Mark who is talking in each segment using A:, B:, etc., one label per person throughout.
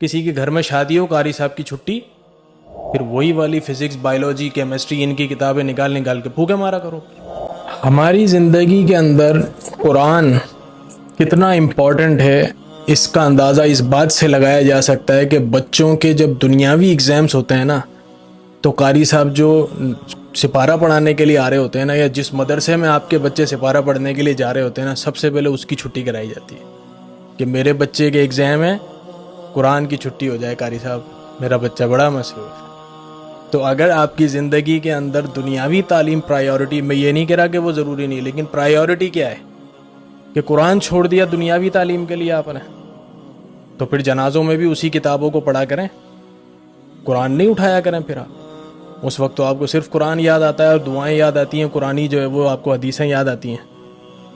A: کسی کے گھر میں شادی ہو، قاری صاحب کی چھٹی، پھر وہی والی فزکس، بایولوجی، کیمسٹری، ان کی کتابیں نکال نکال کے پھوکے مارا کرو۔ ہماری زندگی کے اندر قرآن کتنا امپورٹنٹ ہے، اس کا اندازہ اس بات سے لگایا جا سکتا ہے کہ بچوں کے جب دنیاوی ایگزامز ہوتے ہیں نا، تو قاری صاحب جو سپارہ پڑھانے کے لیے آ رہے ہوتے ہیں نا، یا جس مدرسے میں آپ کے بچے سپارہ پڑھنے کے لیے جا رہے ہوتے ہیں نا، سب سے پہلے اس کی چھٹی کرائی جاتی ہے کہ میرے بچے کے ایگزام ہے، قرآن کی چھٹی ہو جائے قاری صاحب، میرا بچہ بڑا مصروف ہے۔ تو اگر آپ کی زندگی کے اندر دنیاوی تعلیم پرائیورٹی، میں یہ نہیں کہہ رہا کہ وہ ضروری نہیں، لیکن پرائیورٹی کیا ہے کہ قرآن چھوڑ دیا دنیاوی تعلیم کے لیے آپ نے، تو پھر جنازوں میں بھی اسی کتابوں کو پڑھا کریں، قرآن نہیں اٹھایا کریں پھر آپ۔ اس وقت تو آپ کو صرف قرآن یاد آتا ہے اور دعائیں یاد آتی ہیں، قرآنی جو ہے وہ آپ کو حدیثیں یاد آتی ہیں۔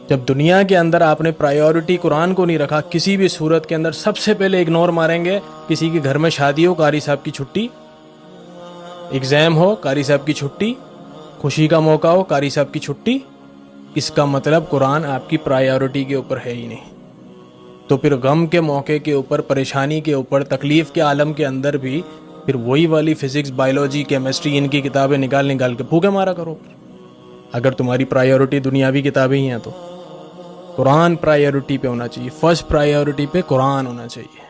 A: جب دنیا کے اندر آپ نے پرائیورٹی قرآن کو نہیں رکھا، کسی بھی صورت کے اندر سب سے پہلے اگنور ماریں گے، کسی کے گھر میں شادی ہو، قاری صاحب کی چھٹی، ایگزام ہو، قاری صاحب کی چھٹی، خوشی کا موقع ہو، قاری صاحب کی چھٹی، اس کا مطلب قرآن آپ کی پرائیورٹی کے اوپر ہے ہی نہیں۔ تو پھر غم کے موقع کے اوپر، پریشانی کے اوپر، تکلیف کے عالم کے اندر بھی پھر وہی والی فزکس، بایولوجی، کیمسٹری، ان کی کتابیں نکال نکال کے پھوکے مارا کرو۔ اگر تمہاری پرائیورٹی دنیاوی کتابیں ہی ہیں تو قرآن پرائیورٹی پہ ہونا چاہیے، فرسٹ پرائیورٹی پہ قرآن ہونا چاہیے۔